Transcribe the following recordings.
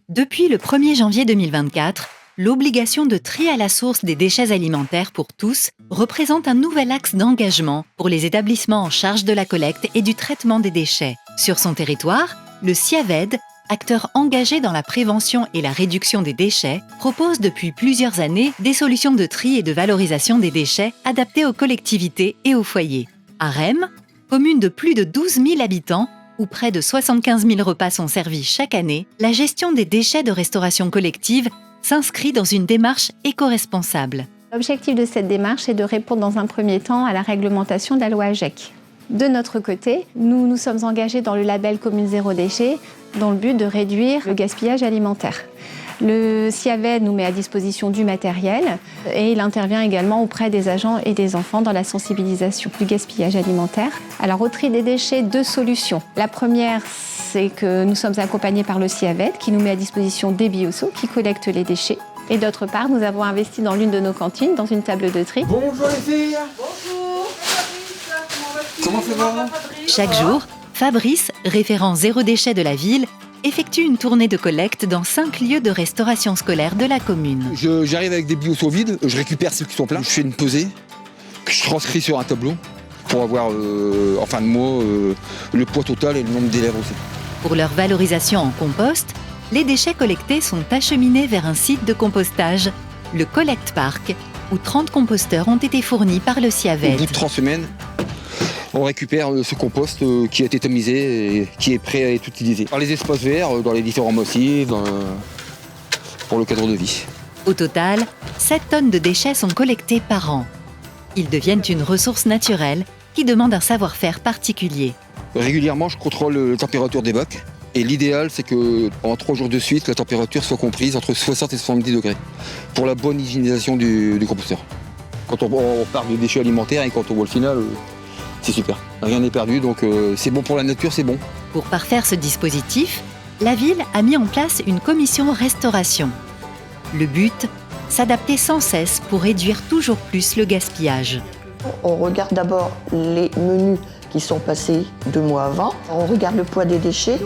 Depuis le 1er janvier 2024, l'obligation de tri à la source des déchets alimentaires pour tous représente un nouvel axe d'engagement pour les établissements en charge de la collecte et du traitement des déchets. Sur son territoire, le CIAVED, acteur engagé dans la prévention et la réduction des déchets, propose depuis plusieurs années des solutions de tri et de valorisation des déchets adaptées aux collectivités et aux foyers. À Rem, commune de plus de 12 000 habitants, où près de 75 000 repas sont servis chaque année, la gestion des déchets de restauration collective s'inscrit dans une démarche éco-responsable. L'objectif de cette démarche est de répondre dans un premier temps à la réglementation de la loi AGEC. De notre côté, nous nous sommes engagés dans le label Commune Zéro Déchet dans le but de réduire le gaspillage alimentaire. Le CIAVED nous met à disposition du matériel et il intervient également auprès des agents et des enfants dans la sensibilisation du gaspillage alimentaire. Alors au tri des déchets, deux solutions. La première, c'est que nous sommes accompagnés par le CIAVED qui nous met à disposition des bioseaux qui collectent les déchets. Et d'autre part, nous avons investi dans l'une de nos cantines, dans une table de tri. Bonjour les filles. Bonjour. Comment ça va? Chaque jour, Fabrice, référent zéro déchet de la ville, effectue une tournée de collecte dans 5 lieux de restauration scolaire de la commune. J'arrive avec des bioseaux vides, je récupère ceux qui sont pleins, je fais une pesée, que je transcris sur un tableau pour avoir en fin de mois le poids total et le nombre d'élèves aussi. Pour leur valorisation en compost, les déchets collectés sont acheminés vers un site de compostage, le Collect Park, où 30 composteurs ont été fournis par le Au CIAVED. bout de 3 semaines, on récupère ce compost qui a été tamisé et qui est prêt à être utilisé. Dans les espaces verts, dans les différents massifs, pour le cadre de vie. Au total, 7 tonnes de déchets sont collectés par an. Ils deviennent une ressource naturelle qui demande un savoir-faire particulier. Régulièrement, je contrôle la température des bacs. Et l'idéal, c'est que pendant 3 jours de suite, la température soit comprise entre 60 et 70 degrés pour la bonne hygiénisation du composteur. Quand on parle de déchets alimentaires et quand on voit le final, c'est super. Rien n'est perdu, donc c'est bon pour la nature, c'est bon. Pour parfaire ce dispositif, la ville a mis en place une commission restauration. Le but, s'adapter sans cesse pour réduire toujours plus le gaspillage. On regarde d'abord les menus qui sont passés 2 mois avant. On regarde le poids des déchets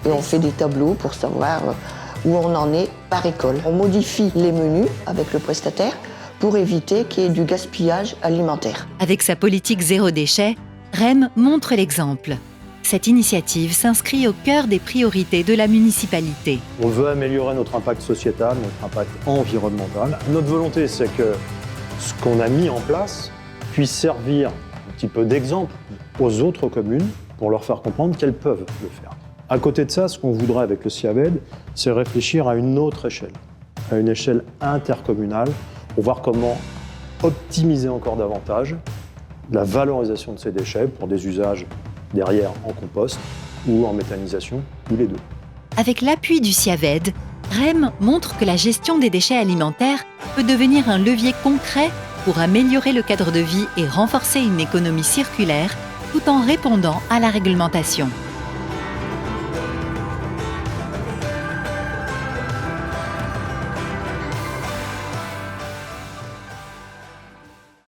et on fait des tableaux pour savoir où on en est par école. On modifie les menus avec le prestataire pour éviter qu'il y ait du gaspillage alimentaire. Avec sa politique zéro déchet, Rem montre l'exemple. Cette initiative s'inscrit au cœur des priorités de la municipalité. On veut améliorer notre impact sociétal, notre impact environnemental. Notre volonté, c'est que ce qu'on a mis en place puisse servir un petit peu d'exemple aux autres communes pour leur faire comprendre qu'elles peuvent le faire. À côté de ça, ce qu'on voudrait avec le CIAVED, c'est réfléchir à une autre échelle, à une échelle intercommunale, pour voir comment optimiser encore davantage la valorisation de ces déchets pour des usages derrière en compost ou en méthanisation, ou les deux. Avec l'appui du CIAVED, Rem montre que la gestion des déchets alimentaires peut devenir un levier concret pour améliorer le cadre de vie et renforcer une économie circulaire tout en répondant à la réglementation.